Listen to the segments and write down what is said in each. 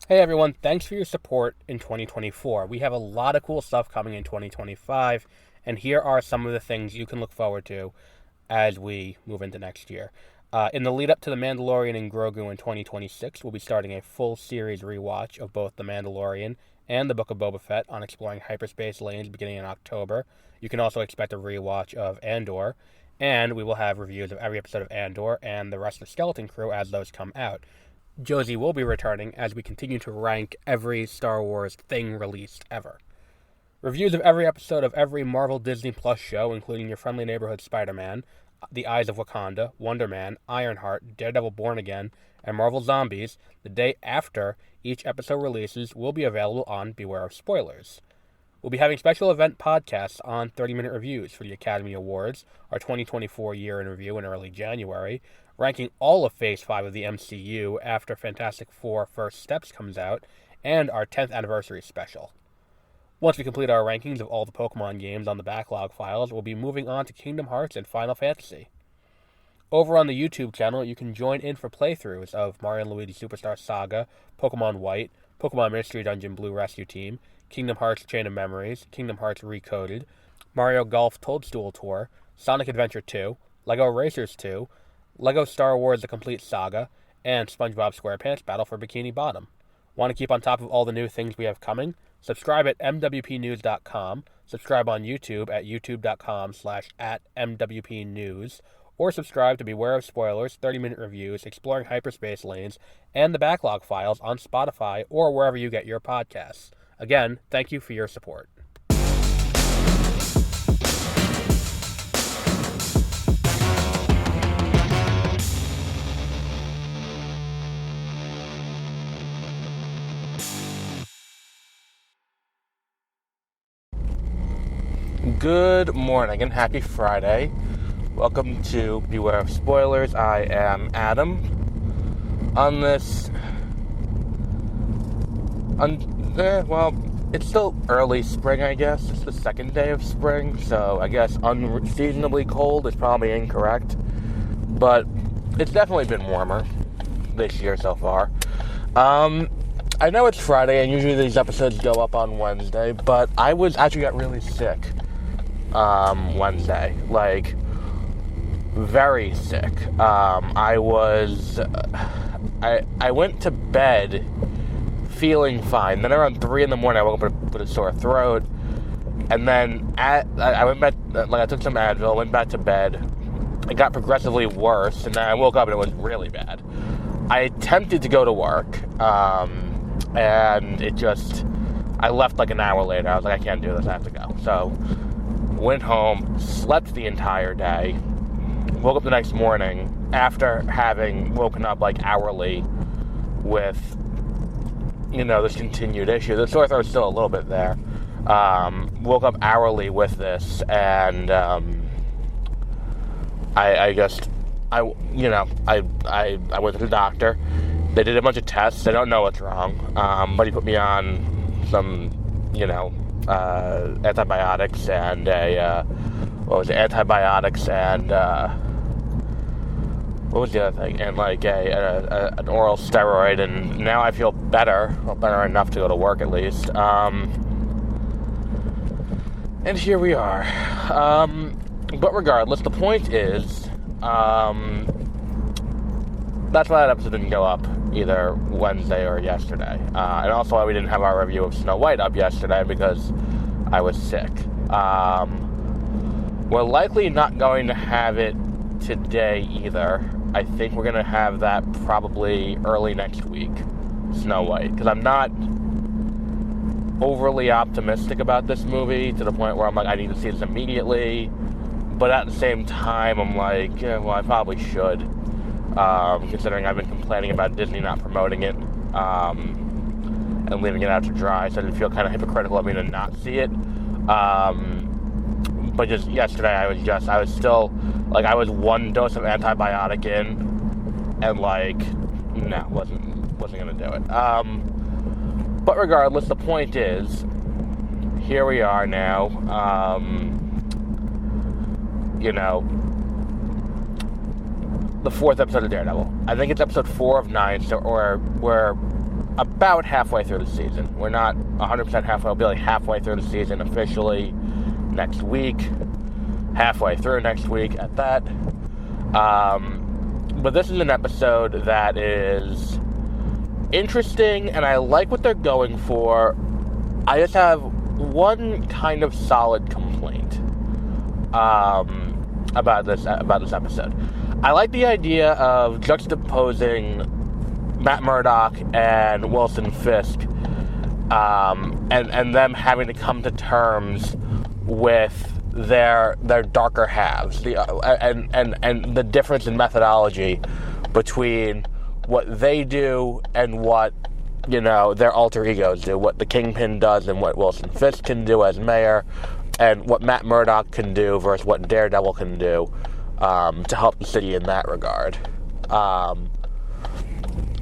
Hey everyone, thanks for your support in 2024. We have a lot of cool stuff coming in 2025, and here are some of the things you can look forward to as we move into next year. In the lead up to The Mandalorian and Grogu in 2026, we'll be starting a full series rewatch of both The Mandalorian and The Book of Boba Fett on exploring hyperspace lanes beginning in October. You can also expect a rewatch of Andor, and we will have reviews of every episode of Andor and the rest of the Skeleton Crew as those come out. Josie will be returning as we continue to rank every Star Wars thing released ever. Reviews of every episode of every Marvel Disney Plus show, including Your Friendly Neighborhood Spider-Man, The Eyes of Wakanda, Wonder Man, Ironheart, Daredevil Born Again, and Marvel Zombies, the day after each episode releases, will be available on Beware of Spoilers. We'll be having special event podcasts on 30-minute reviews for the Academy Awards, our 2024 year in review in early January, ranking all of Phase 5 of the MCU after Fantastic Four First Steps comes out, and our 10th anniversary special. Once we complete our rankings of all the Pokemon games on the backlog files, we'll be moving on to Kingdom Hearts and Final Fantasy. Over on the YouTube channel, you can join in for playthroughs of Mario & Luigi Superstar Saga, Pokemon White, Pokemon Mystery Dungeon Blue Rescue Team, Kingdom Hearts Chain of Memories, Kingdom Hearts Recoded, Mario Golf Toadstool Tour, Sonic Adventure 2, LEGO Racers 2, LEGO Star Wars The Complete Saga, and SpongeBob SquarePants Battle for Bikini Bottom. Want to keep on top of all the new things we have coming? Subscribe at mwpnews.com, subscribe on YouTube at youtube.com/@mwpnews, or subscribe to Beware of Spoilers, 30-minute reviews, exploring hyperspace lanes, and the backlog files on Spotify or wherever you get your podcasts. Again, thank you for your support. Good morning and happy Friday. Welcome to Beware of Spoilers. I am Adam. On this... it's still early spring, I guess. It's the second day of spring, so I guess unseasonably cold is probably incorrect. But it's definitely been warmer this year so far. I know it's Friday, and usually these episodes go up on Wednesday, but I actually got really sick Wednesday. Like, very sick. I went to bed feeling fine. Then around 3 in the morning, I woke up with a sore throat. And then I went back, I took some Advil, went back to bed. It got progressively worse, and then I woke up and it was really bad. I attempted to go to work, and I left like an hour later. I was like, I can't do this, I have to go. So, went home, slept the entire day, woke up the next morning after having woken up like hourly with, this continued issue. The sore throat's still a little bit there. Woke up hourly with this, and I went to the doctor. They did a bunch of tests. I don't know what's wrong, but he put me on some, antibiotics and antibiotics and what was the other thing? And like an oral steroid, and now I feel better. Well, better enough to go to work at least. And here we are. But regardless, the point is, that's why that episode didn't go up either Wednesday or yesterday. And also why we didn't have our review of Snow White up yesterday, because I was sick. We're likely not going to have it today either. I think we're going to have that probably early next week, Snow White, because I'm not overly optimistic about this movie to the point where I'm like, I need to see this immediately. But at the same time, I'm like, I probably should, considering I've been complaining about Disney not promoting it and leaving it out to dry, so I didn't feel kind of hypocritical of me to not see it. But just yesterday, I was still, like, I was one dose of antibiotic in, and like, no, wasn't gonna do it. But regardless, the point is, here we are now. The 4th episode of Daredevil. I think it's episode 4 of 9, so we're about halfway through the season. We're not 100% halfway. We'll be like halfway through the season officially next week. Halfway through next week at that. But this is an episode that is interesting, and I like what they're going for. I just have one kind of solid complaint about this episode. I like the idea of juxtaposing Matt Murdock and Wilson Fisk, and them having to come to terms with their darker halves, and the difference in methodology between what they do and what, you know, their alter egos do, what the Kingpin does and what Wilson Fisk can do as mayor, and what Matt Murdock can do versus what Daredevil can do to help the city in that regard.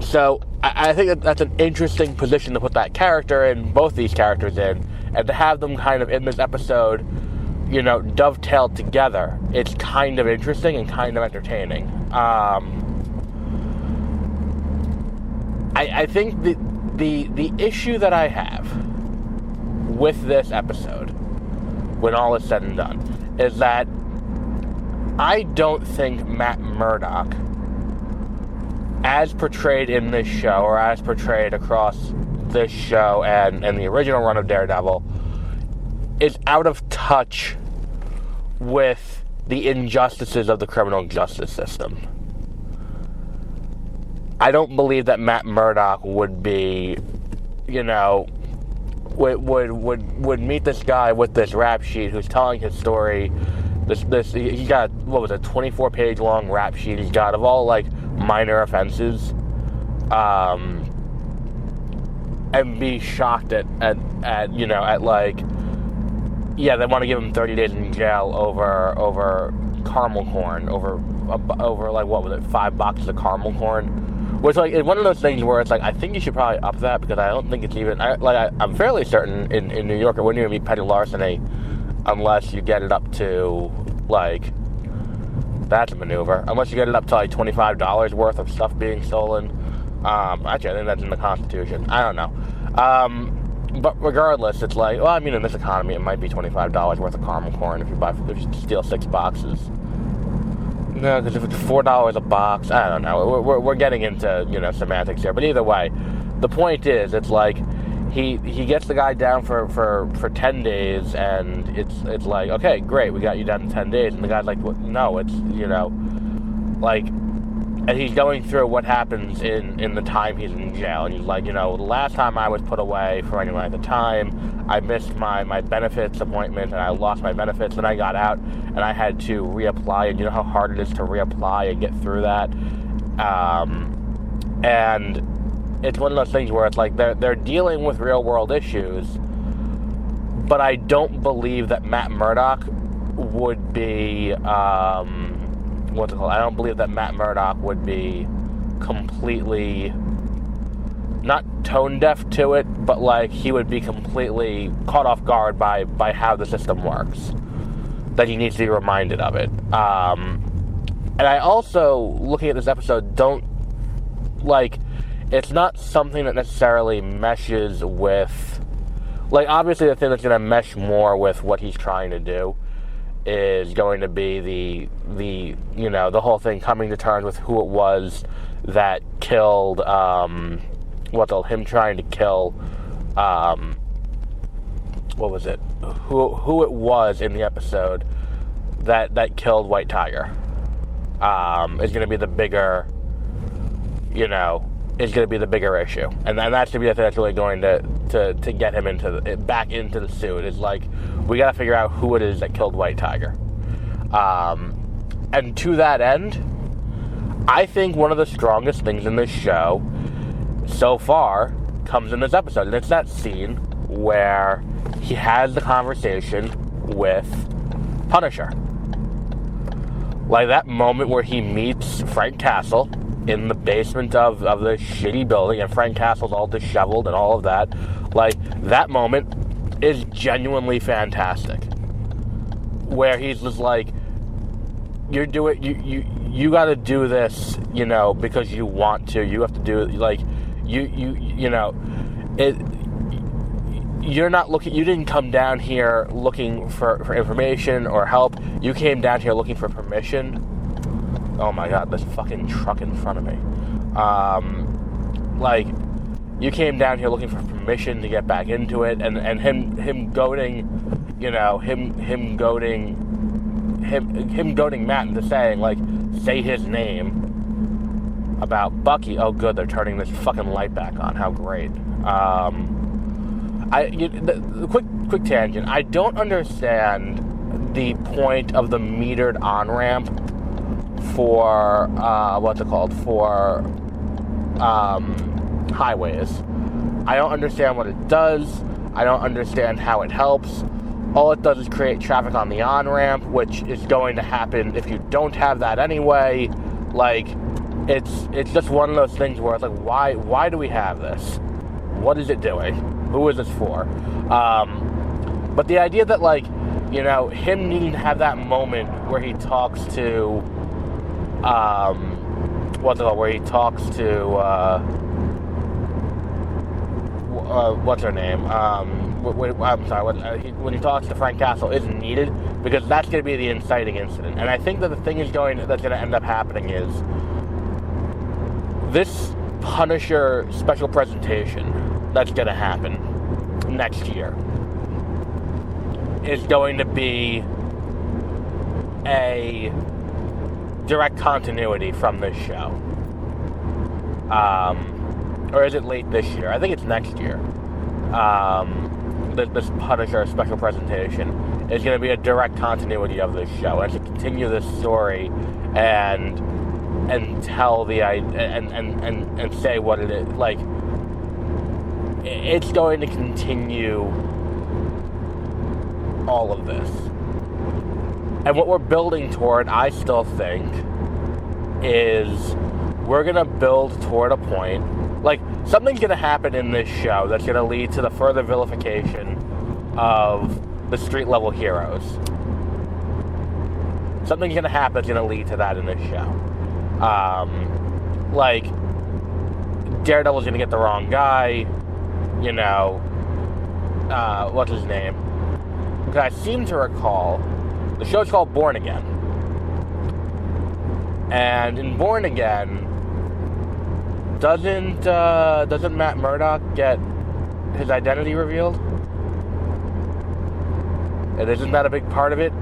So I think that's an interesting position to put that character in, both these characters in, and to have them kind of in this episode, you know, dovetailed together. It's kind of interesting and kind of entertaining. I think the issue that I have with this episode, when all is said and done, is that I don't think Matt Murdock, as portrayed in this show, or as portrayed across this show and the original run of Daredevil, is out of touch with the injustices of the criminal justice system. I don't believe that Matt Murdock would be, you know, would meet this guy with this rap sheet who's telling his story. He's got, what was it, 24-page long rap sheet he's got of all, like, minor offenses, and be shocked at you know, at, like, yeah, they want to give him 30 days in jail over caramel corn, over like, what was it, 5 boxes of caramel corn, which, like, it's one of those things where it's like, I think you should probably up that, because I don't think it's even, I'm fairly certain in New York it wouldn't even be petty larceny unless you get it up to, like, that's a maneuver, unless you get it up to, like, $25 worth of stuff being stolen. Actually, I think that's in the Constitution. I don't know. But regardless, it's like, well, I mean, in this economy, it might be $25 worth of caramel corn if you steal 6 boxes. No, because if it's $4 a box, I don't know. We're getting into, you know, semantics here. But either way, the point is, it's like he gets the guy down for 10 days, and it's like, okay, great, we got you down in 10 days, and the guy's like, well, no, it's, you know, like. And he's going through what happens in the time he's in jail. And he's like, you know, the last time I was put away for any length of time, I missed my benefits appointment, and I lost my benefits, and I got out, and I had to reapply. And you know how hard it is to reapply and get through that? And it's one of those things where it's like they're dealing with real-world issues, but I don't believe that Matt Murdock would be... I don't believe that Matt Murdock would be completely, not tone deaf to it, but like he would be completely caught off guard by how the system works. That he needs to be reminded of it. And I also, looking at this episode, don't, like, it's not something that necessarily meshes with, like, obviously the thing that's going to mesh more with what he's trying to do is going to be the you know, the whole thing coming to terms with who it was that killed him trying to kill what was it, who it was in the episode that killed White Tiger is going to be the bigger, you know, is going to be the bigger issue, and that's going to be the thing that's really going to get him back into the suit. Is like, we got to figure out who it is that killed White Tiger, and to that end, I think one of the strongest things in this show so far comes in this episode, and it's that scene where he has the conversation with Punisher. Like that moment where he meets Frank Castle in the basement of the shitty building, and Frank Castle's all disheveled and all of that. Like, that moment is genuinely fantastic. Where he's just like, you gotta do this, you know, because you want to. You have to do it, like, you know, it. You're not looking. You didn't come down here looking for information or help. You came down here looking for permission. Oh my God, this fucking truck in front of me. Like, you came down here looking for permission to get back into it, and him goading, you know, him goading Matt into saying, like, say his name about Bucky. Oh, good, they're turning this fucking light back on. How great. The quick tangent. I don't understand the point of the metered on-ramp for highways. I don't understand what it does. I don't understand how it helps. All it does is create traffic on the on-ramp, which is going to happen if you don't have that anyway. Like, it's just one of those things where it's like, why do we have this? What is it doing? Who is this for? But the idea that, like, you know, him needing to have that moment where he talks to, what's her name? I'm sorry, when he talks to Frank Castle isn't needed, because that's going to be the inciting incident. And I think that the thing that's going to end up happening is this Punisher special presentation that's going to happen next year is going to be a direct continuity from this show. Or is it late this year? I think it's next year. This Punisher special presentation is going to be a direct continuity of this show. And to continue this story and tell the and say what it is. Like, it's going to continue all of this. And what we're building toward, I still think, is we're going to build toward a point, like, something's going to happen in this show that's going to lead to the further vilification of the street-level heroes. Something's going to happen that's going to lead to that in this show. Like, Daredevil's going to get the wrong guy, you know, what's his name? Because I seem to recall, the show's called Born Again. And in Born Again, doesn't Matt Murdock get his identity revealed? And isn't that a big part of it?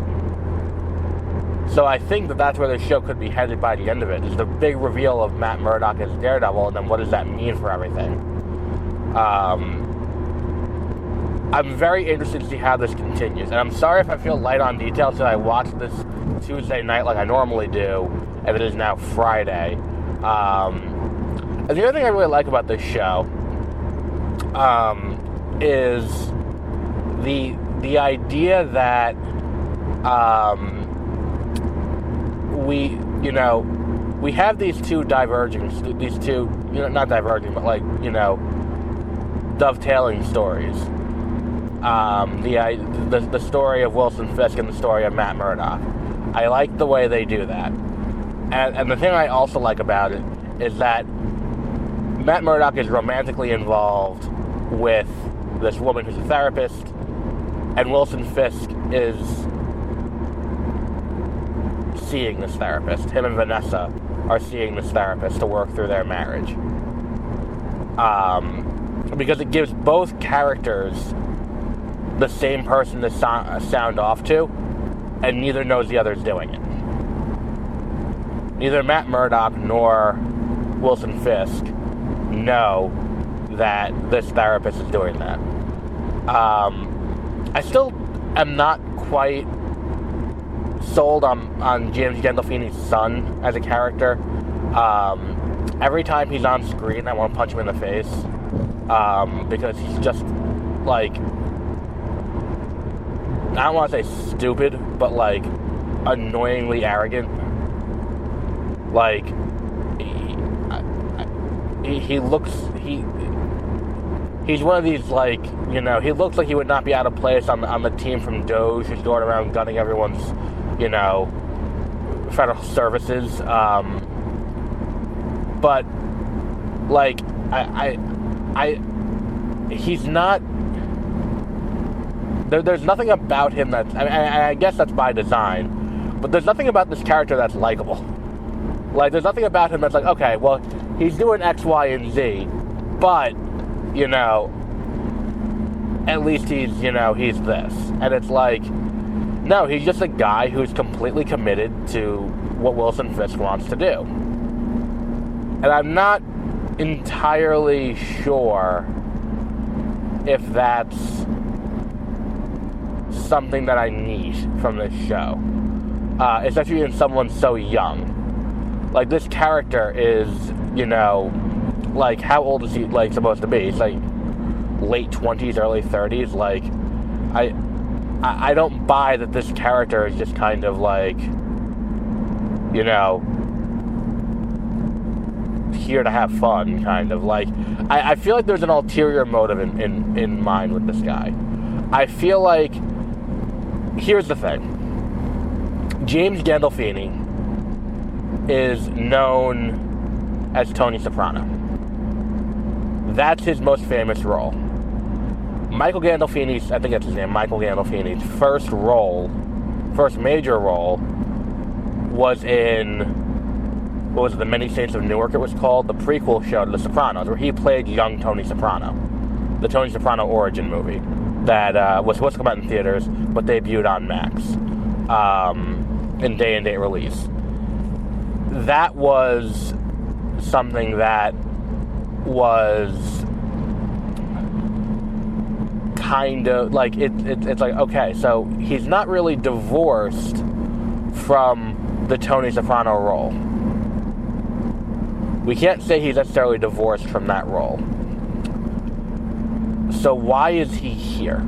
So I think that that's where the show could be headed by the end of it, is the big reveal of Matt Murdock as Daredevil, and then what does that mean for everything? I'm very interested to see how this continues, and I'm sorry if I feel light on details, because I watched this Tuesday night like I normally do, and it is now Friday. And the other thing I really like about this show is the idea that we have these two, not diverging, but, like, you know, dovetailing stories. The story of Wilson Fisk and the story of Matt Murdock. I like the way they do that. And the thing I also like about it is that Matt Murdock is romantically involved with this woman who's a therapist, and Wilson Fisk is seeing this therapist. Him and Vanessa are seeing this therapist to work through their marriage. Because it gives both characters the same person to sound off to, and neither knows the other's doing it. Neither Matt Murdock nor Wilson Fisk know that this therapist is doing that. I still am not quite sold on James Gandolfini's son as a character. Every time he's on screen, I want to punch him in the face, because he's just, like, I don't want to say stupid, but, like, annoyingly arrogant. Like, he's one of these, like, you know, he looks like he would not be out of place on the team from Doge who's going around gunning everyone's, you know, federal services. But, like, he's not. There's nothing about him that's. I guess that's by design, but there's nothing about this character that's likable. Like, there's nothing about him that's like, okay, well, he's doing X, Y, and Z, but, you know, at least he's this. And it's like, no, he's just a guy who's completely committed to what Wilson Fisk wants to do. And I'm not entirely sure if that's something that I need from this show. Especially in someone so young. Like, this character is, you know, like, how old is he, like, supposed to be? He's, like, late 20s, early 30s. Like, I don't buy that this character is just kind of, like, you know, here to have fun, kind of. Like, I feel like there's an ulterior motive in mind with this guy. I feel like, here's the thing. James Gandolfini is known as Tony Soprano. That's his most famous role. Michael Gandolfini's, I think that's his name, Michael Gandolfini's first major role was in, what was it, The Many Saints of Newark it was called, the prequel show to The Sopranos, where he played young Tony Soprano. The Tony Soprano origin movie that was supposed to come out in theaters, but debuted on Max in day-and-date release. That was something that was kind of like it's like, okay, so he's not really divorced from the Tony Soprano role. We can't say he's necessarily divorced from that role. So why is he here?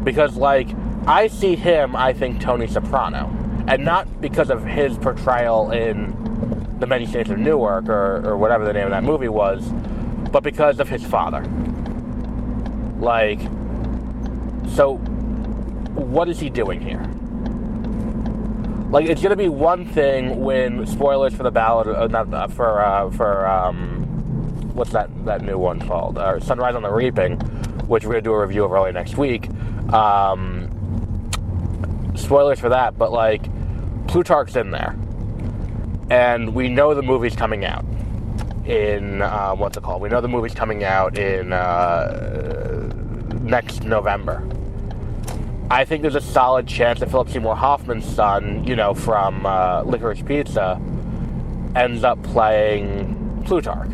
Because, like, I see him, I think Tony Soprano, and not because of his portrayal in The Many Saints of Newark, or whatever the name of that movie was, but because of his father. Like, so, what is he doing here? Like, it's gonna be one thing when, spoilers for the ballad, what's that new one called? Sunrise on the Reaping, which we're gonna do a review of early next week. Spoilers for that, but, like, Plutarch's in there. And we know the movie's coming out in, We know the movie's coming out in next November. I think there's a solid chance that Philip Seymour Hoffman's son, you know, from Licorice Pizza, ends up playing Plutarch.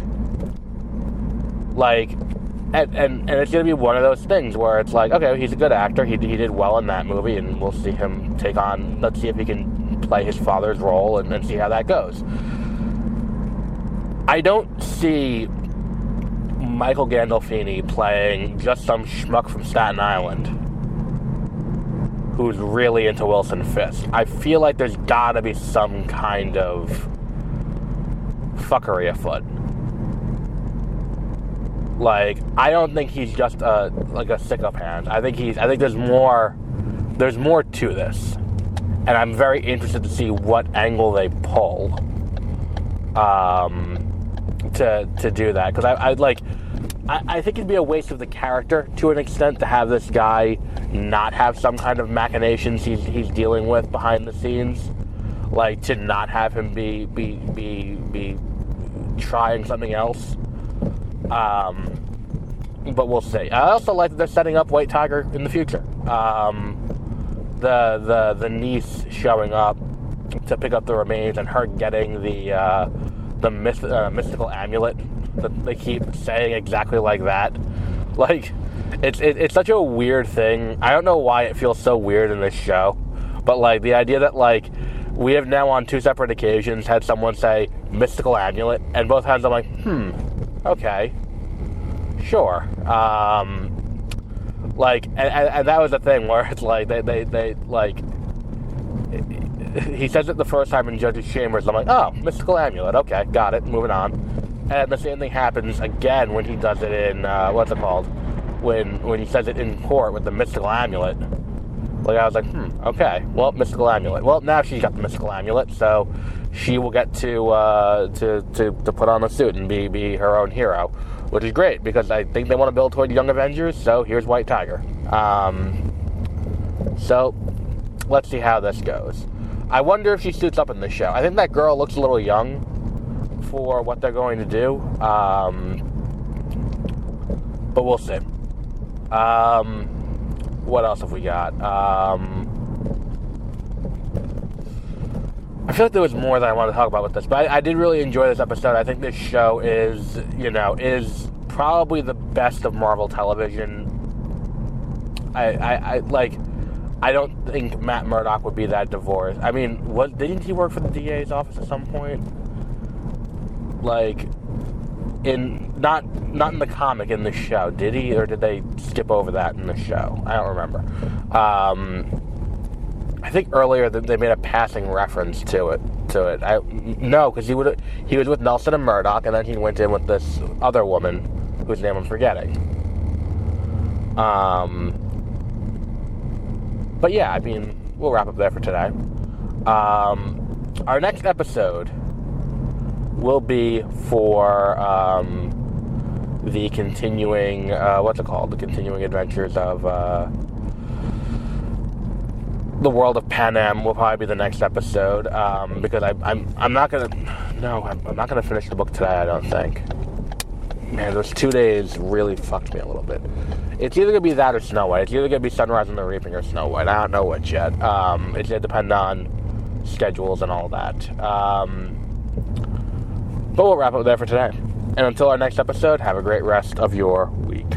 Like, and it's going to be one of those things where it's like, okay, he's a good actor, he did well in that movie, and we'll see him let's see if he can play his father's role and see how that goes. I don't see Michael Gandolfini playing just some schmuck from Staten Island who's really into Wilson Fisk. I feel like there's gotta be some kind of fuckery afoot. Like, I don't think he's just a sycophant. I think there's more to this. And I'm very interested to see what angle they pull to do that. Because I think it'd be a waste of the character to an extent to have this guy not have some kind of machinations he's dealing with behind the scenes. Like, to not have him be trying something else. But we'll see. I also like that they're setting up White Tiger in the future. The niece showing up to pick up the remains and her getting the mystical amulet that they keep saying exactly like that. Like, it's such a weird thing. I don't know why it feels so weird in this show, but, like, the idea that, like, we have now on 2 separate occasions had someone say mystical amulet, and both times I'm like, okay, sure. Like, and that was the thing where it's like they like, he says it the first time in Judge's Chambers. I'm like, oh, mystical amulet, okay, got it, moving on. And the same thing happens again when he does it in when he says it in court with the mystical amulet. Like, I was like, okay, well, mystical amulet. Well, now she's got the mystical amulet, so she will get to put on a suit and be her own hero, which is great because I think they want to build toward Young Avengers, so here's White Tiger. So let's see how this goes. I wonder if she suits up in this show. I think that girl looks a little young for what they're going to do, but we'll see. What else have we got? I feel like there was more that I wanted to talk about with this, but I did really enjoy this episode. I think this show is probably the best of Marvel television. I don't think Matt Murdock would be that divorced. I mean, didn't he work for the DA's office at some point? Like, not in the comic, in the show, did he, or did they skip over that in the show? I don't remember. I think earlier they made a passing reference to it. No, because he was with Nelson and Murdoch, and then he went in with this other woman whose name I'm forgetting. But yeah, I mean, we'll wrap up there for today. Our next episode will be for the continuing, the continuing adventures of the world of Panem will probably be the next episode, because I'm not gonna finish the book today, I don't think. Man, those 2 days really fucked me a little bit. It's either gonna be that or Snow White. It's either gonna be Sunrise and the Reaping or Snow White. I don't know which yet. It's gonna depend on schedules and all that. But we'll wrap up there for today. And until our next episode, have a great rest of your week.